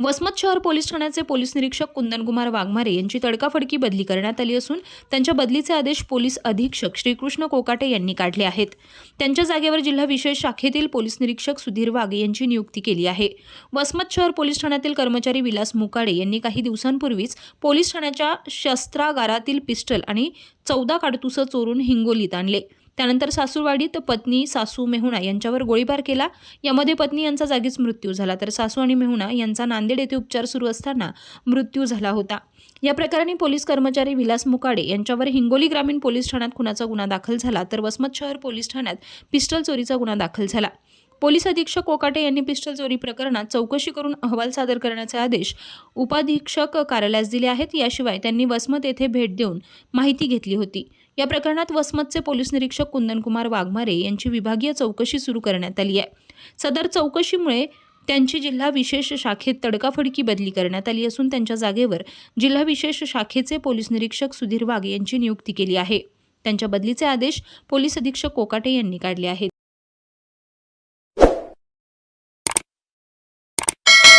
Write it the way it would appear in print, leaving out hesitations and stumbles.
वसमत शहर पोलीस ठाण्याचे पोलीस निरीक्षक कुंदनकुमार वाघमारे यांची तडकाफडकी बदली करण्यात आली असून त्यांच्या बदलीचे आदेश पोलीस अधीक्षक श्रीकृष्ण कोकाटे यांनी काढले आहेत। त्यांच्या जागेवर जिल्हा विशेष शाखेतील पोलीस निरीक्षक सुधीर वाघ यांची नियुक्ती केली आहे। वसमत शहर पोलीस ठाण्यातील कर्मचारी विलास मुकाडे यांनी काही दिवसांपूर्वीच पोलीस ठाण्याच्या शस्त्रागारातील पिस्टल आणि 14 काडतुसं चोरून हिंगोलीत आणले। त्यानंतर सासूरवाडीत पत्नी सासू मेहुणा यांच्यावर गोळीबार केला। यामध्ये पत्नी यांचा जागीच मृत्यू झाला, तर सासू आणि मेहुणा यांचा नांदेड येथे उपचार सुरू असताना मृत्यू झाला होता। या प्रकरणी पोलीस कर्मचारी विलास मुकाडे यांच्यावर हिंगोली ग्रामीण पोलीस ठाण्यात खुनाचा गुन्हा दाखल झाला, तर वसमत शहर पोलीस ठाण्यात पिस्टल चोरीचा गुन्हा दाखल झाला। पोलीस अधीक्षक कोकाटे यांनी पिस्टल चोरी प्रकरणात चौकशी करून अहवाल सादर करण्याचे आदेश उपाधीक्षक कार्यालयास दिले आहेत। याशिवाय त्यांनी वसमत येथे भेट देऊन माहिती घेतली होती। या प्रकरणात वसमतचे पोलीस निरीक्षक कुंदनकुमार वाघमारे यांची विभागीय चौकशी सुरू करण्यात आली आहे। सदर चौकशीमुळे त्यांची जिल्हा विशेष शाखेत तडकाफडकी बदली करण्यात आली असून त्यांच्या जागेवर जिल्हा विशेष शाखेचे पोलीस निरीक्षक सुधीर वाघ यांची नियुक्ती केली आहे। त्यांच्या बदलीचे आदेश पोलीस अधीक्षक कोकाटे यांनी काढले आहेत।